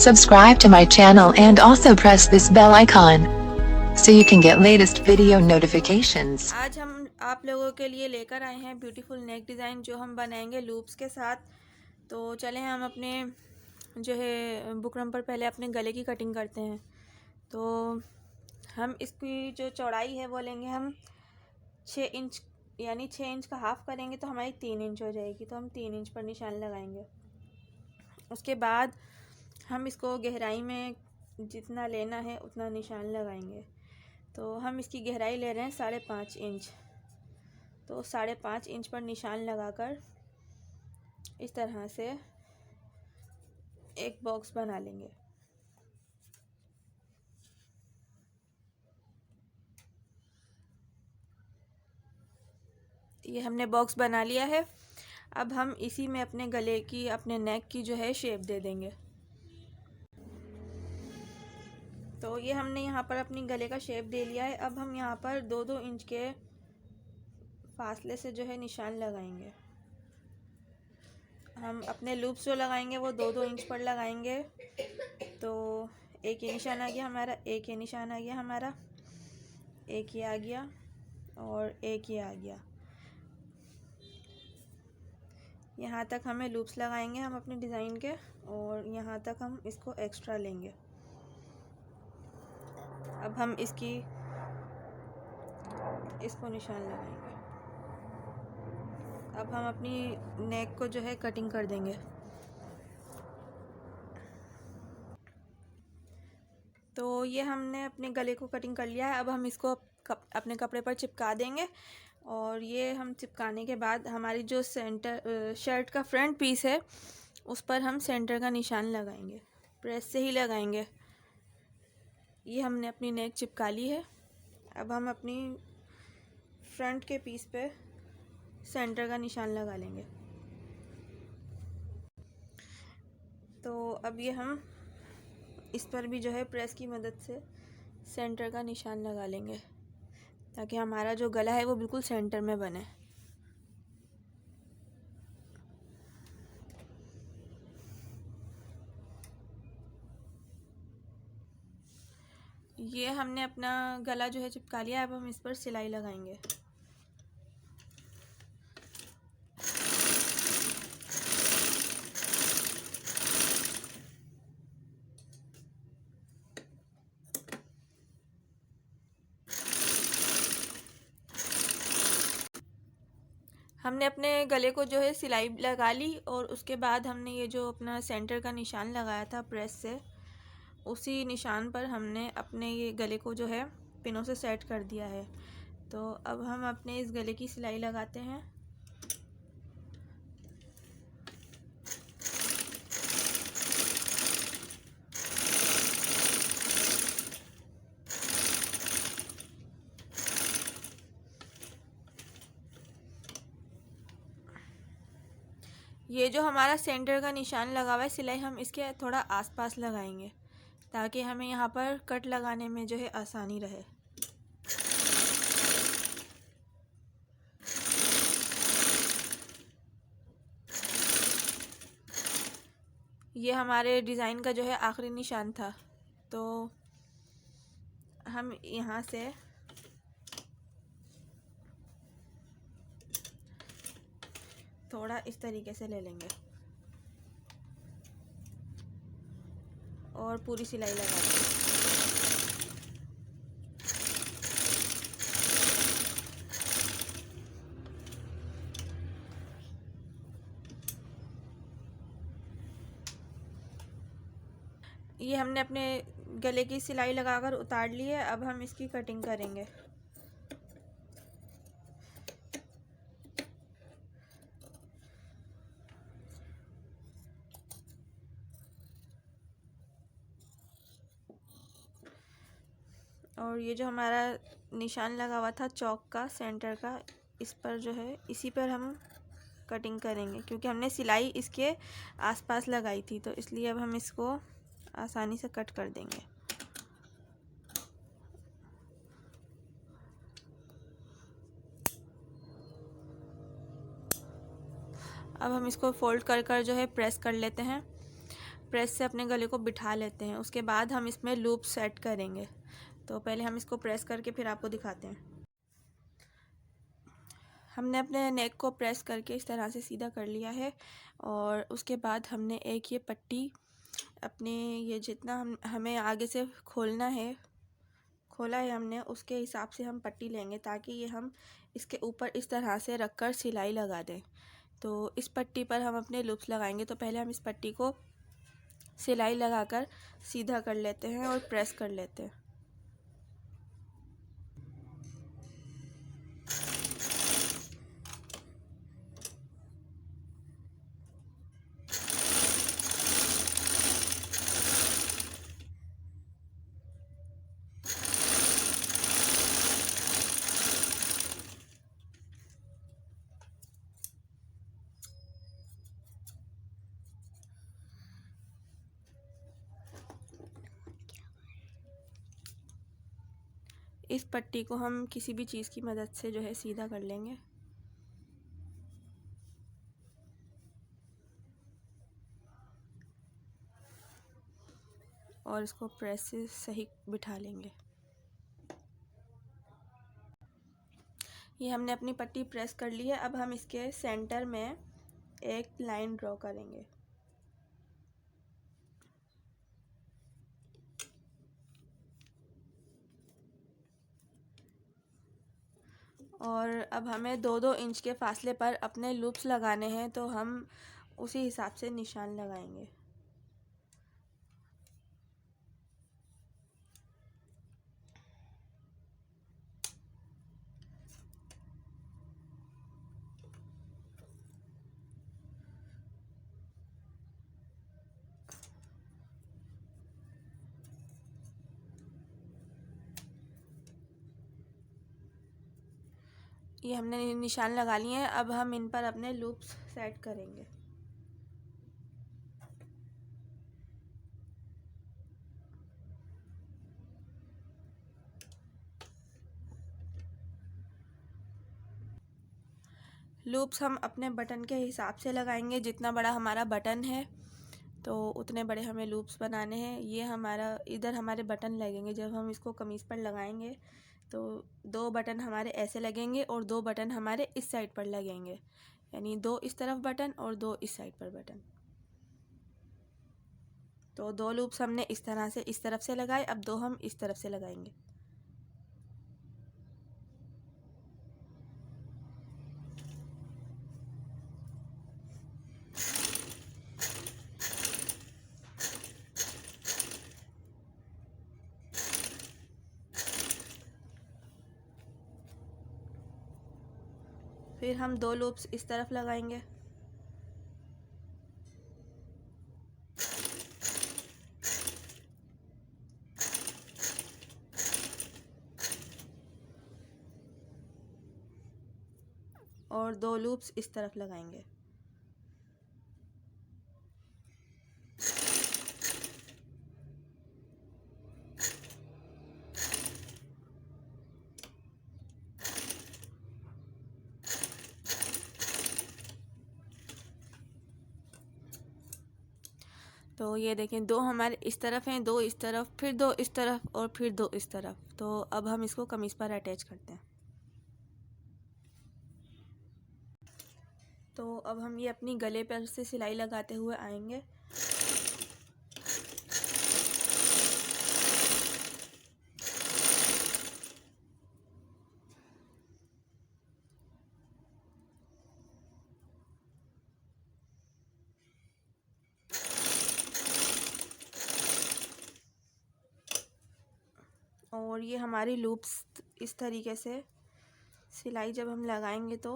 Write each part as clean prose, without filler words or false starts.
Subscribe to my channel and also press this bell icon so you can get latest video notifications. आज हम आप लोगों के लिए लेकर आए हैं ब्यूटीफुल नेक डिज़ाइन जो हम बनाएंगे लूप्स के साथ। तो चलें हम अपने जो है बुकरम पर पहले अपने गले की कटिंग करते हैं। तो हम इसकी जो चौड़ाई है वो लेंगे हम 6 इंच, यानी 6 इंच का हाफ़ करेंगे तो हमारी 3 इंच हो जाएगी। तो हम 3 इंच पर निशान लगाएंगे। उसके बाद हम इसको गहराई में जितना लेना है उतना निशान लगाएंगे। तो हम इसकी गहराई ले रहे हैं 5.5 इंच। तो 5.5 इंच पर निशान लगाकर इस तरह से एक बॉक्स बना लेंगे। ये हमने बॉक्स बना लिया है। अब हम इसी में अपने गले की, अपने नेक की जो है शेप दे देंगे। तो ये हमने यहाँ पर अपनी गले का शेप दे लिया है। अब हम यहाँ पर 2-2 इंच के फासले से जो है निशान लगाएंगे। हम अपने लूप्स जो लगाएंगे वो 2-2 इंच पर लगाएंगे। तो एक ये निशान आ गया हमारा, एक ये निशान आ गया हमारा, एक ये आ गया और एक ये आ गया। यहाँ तक हमें लूप्स लगाएंगे हम अपने डिज़ाइन के, और यहाँ तक हम इसको एक्स्ट्रा लेंगे। अब हम इसको निशान लगाएंगे। अब हम अपनी नेक को जो है कटिंग कर देंगे। तो ये हमने अपने गले को कटिंग कर लिया है। अब हम इसको अपने कपड़े पर चिपका देंगे। और ये हम चिपकाने के बाद हमारी जो सेंटर शर्ट का फ्रंट पीस है उस पर हम सेंटर का निशान लगाएंगे। प्रेस से ही लगाएंगे। ये हमने अपनी नेक चिपका ली है। अब हम अपनी फ्रंट के पीस पे सेंटर का निशान लगा लेंगे। तो अब ये हम इस पर भी जो है प्रेस की मदद से सेंटर का निशान लगा लेंगे, ताकि हमारा जो गला है वो बिल्कुल सेंटर में बने। ये हमने अपना गला जो है चिपका लिया। अब हम इस पर सिलाई लगाएंगे। हमने अपने गले को जो है सिलाई लगा ली, और उसके बाद हमने ये जो अपना सेंटर का निशान लगाया था प्रेस से, उसी निशान पर हमने अपने ये गले को जो है पिनों से सेट कर दिया है। तो अब हम अपने इस गले की सिलाई लगाते हैं। ये जो हमारा सेंटर का निशान लगा हुआ है, सिलाई हम इसके थोड़ा आसपास लगाएंगे ताकि हमें यहाँ पर कट लगाने में जो है आसानी रहे। ये हमारे डिज़ाइन का जो है आखिरी निशान था। तो हम यहाँ से थोड़ा इस तरीके से ले लेंगे और पूरी सिलाई लगा देंगे। ये हमने अपने गले की सिलाई लगाकर उतार ली है। अब हम इसकी कटिंग करेंगे। और ये जो हमारा निशान लगा हुआ था चौक का, सेंटर का, इस पर जो है इसी पर हम कटिंग करेंगे, क्योंकि हमने सिलाई इसके आसपास लगाई थी। तो इसलिए अब हम इसको आसानी से कट कर देंगे। अब हम इसको फोल्ड कर कर जो है प्रेस कर लेते हैं। प्रेस से अपने गले को बिठा लेते हैं। उसके बाद हम इसमें लूप सेट करेंगे। तो पहले हम इसको प्रेस करके फिर आपको दिखाते हैं। हमने अपने नेक को प्रेस करके इस तरह से सीधा कर लिया है और उसके बाद हमने एक ये पट्टी अपने ये जितना हमें आगे से खोला है हमने, उसके हिसाब से हम पट्टी लेंगे ताकि ये हम इसके ऊपर इस तरह से रखकर सिलाई लगा दें। तो इस पट्टी पर हम अपने लूप्स लगाएंगे। तो पहले हम इस पट्टी को सिलाई लगाकर सीधा कर लेते हैं और प्रेस कर लेते हैं। इस पट्टी को हम किसी भी चीज़ की मदद से जो है सीधा कर लेंगे। और इसको प्रेस से सही बिठा लेंगे। ये हमने अपनी पट्टी प्रेस कर ली है। अब हम इसके सेंटर में एक लाइन ड्रॉ करेंगे। और अब हमें 2-2 इंच के फासले पर अपने लूप्स लगाने हैं, तो हम उसी हिसाब से निशान लगाएंगे। ये हमने निशान लगा लिए हैं। अब हम इन पर अपने लूप्स सेट करेंगे। लूप्स हम अपने बटन के हिसाब से लगाएंगे। जितना बड़ा हमारा बटन है तो उतने बड़े हमें लूप्स बनाने हैं। ये हमारा इधर हमारे बटन लगेंगे। जब हम इसको कमीज़ पर लगाएंगे तो 2 बटन हमारे ऐसे लगेंगे और 2 बटन हमारे इस साइड पर लगेंगे, यानी 2 इस तरफ बटन और 2 इस साइड पर बटन। तो 2 लूप्स हमने इस तरह से इस तरफ से लगाए। अब 2 हम इस तरफ से लगाएंगे। फिर हम 2 लूप्स इस तरफ लगाएंगे। और 2 लूप्स इस तरफ लगाएंगे। तो ये देखें, 2 हमारे इस तरफ हैं, 2 इस तरफ, फिर 2 इस तरफ और फिर 2 इस तरफ। तो अब हम इसको कमीज़ पर अटैच करते हैं। तो अब हम ये अपनी गले पर से सिलाई लगाते हुए आएंगे। और ये हमारी लूप्स इस तरीके से सिलाई जब हम लगाएंगे तो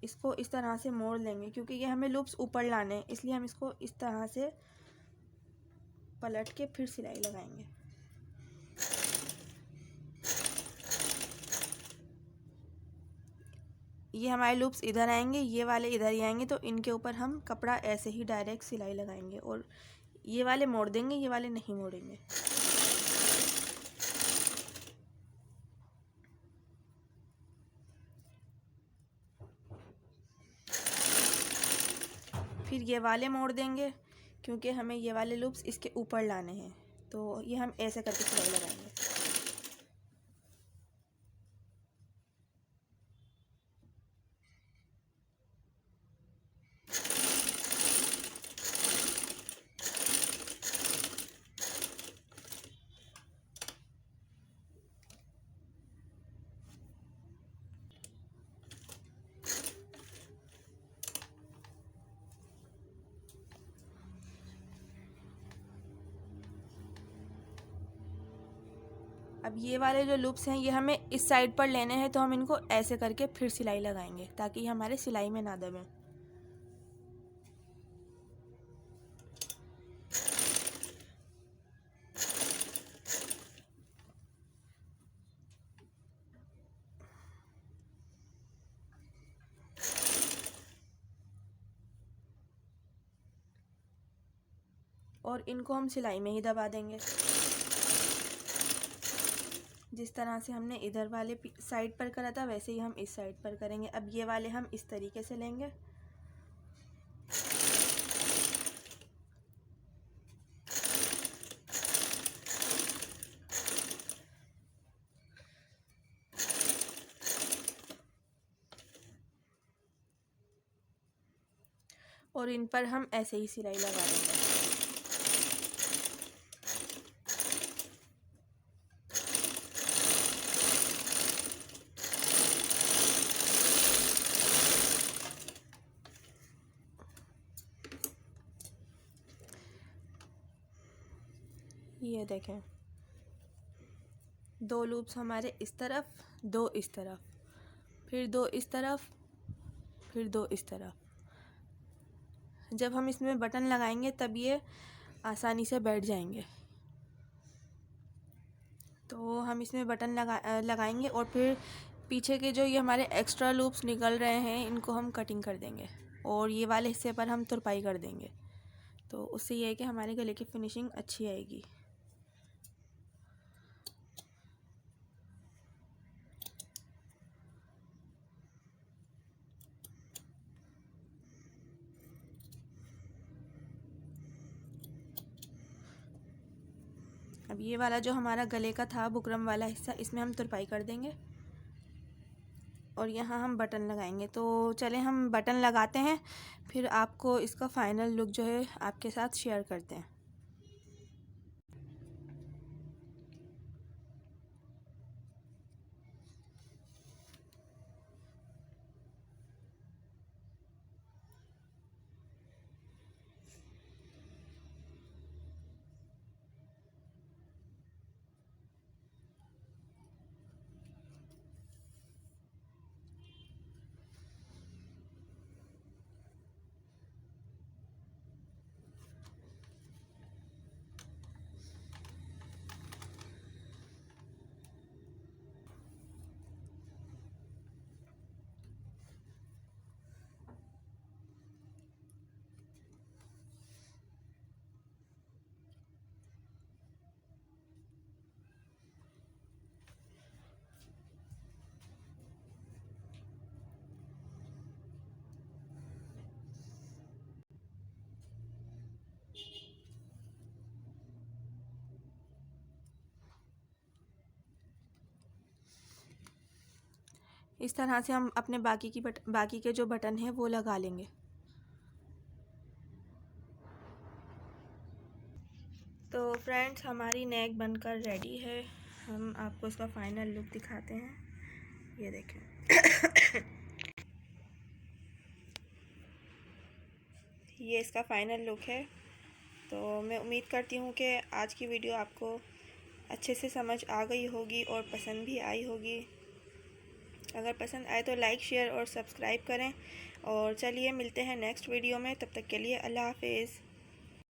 इसको इस तरह से मोड़ लेंगे, क्योंकि ये हमें लूप्स ऊपर लाने हैं, इसलिए हम इसको इस तरह से पलट के फिर सिलाई लगाएंगे। ये हमारे लूप्स इधर आएंगे, ये वाले इधर ही आएंगे, तो इनके ऊपर हम कपड़ा ऐसे ही डायरेक्ट सिलाई लगाएंगे और ये वाले मोड़ देंगे, ये वाले नहीं मोड़ेंगे। फिर ये वाले मोड़ देंगे, क्योंकि हमें ये वाले लूप्स इसके ऊपर लाने हैं। तो ये हम ऐसे करके सिलाई लगाएंगे। अब ये वाले जो लूप्स हैं ये हमें इस साइड पर लेने हैं, तो हम इनको ऐसे करके फिर सिलाई लगाएंगे ताकि ये हमारे सिलाई में ना दबें। और इनको हम सिलाई में ही दबा देंगे। जिस तरह से हमने इधर वाले साइड पर करा था वैसे ही हम इस साइड पर करेंगे। अब ये वाले हम इस तरीके से लेंगे। और इन पर हम ऐसे ही सिलाई लगा देंगे। ये देखें, 2 लूप्स हमारे इस तरफ, 2 इस तरफ, फिर 2 इस तरफ, फिर 2 इस तरफ। जब हम इसमें बटन लगाएंगे तब ये आसानी से बैठ जाएंगे। तो हम इसमें बटन लगाएंगे और फिर पीछे के जो ये हमारे एक्स्ट्रा लूप्स निकल रहे हैं इनको हम कटिंग कर देंगे और ये वाले हिस्से पर हम तुरपाई कर देंगे। तो उससे ये है कि हमारे गले की फिनिशिंग अच्छी आएगी। अब ये वाला जो हमारा गले का था बुकरम वाला हिस्सा, इसमें हम तुरपाई कर देंगे और यहाँ हम बटन लगाएंगे। तो चलें हम बटन लगाते हैं, फिर आपको इसका फाइनल लुक जो है आपके साथ शेयर करते हैं। इस तरह से हम अपने बाकी के जो बटन हैं वो लगा लेंगे। तो फ्रेंड्स, हमारी नेक बनकर रेडी है। हम आपको इसका फाइनल लुक दिखाते हैं। ये देखें। ये इसका फाइनल लुक है। तो मैं उम्मीद करती हूँ कि आज की वीडियो आपको अच्छे से समझ आ गई होगी और पसंद भी आई होगी। अगर पसंद आए तो लाइक, शेयर और सब्सक्राइब करें। और चलिए मिलते हैं नेक्स्ट वीडियो में। तब तक के लिए अल्लाह हाफिज़।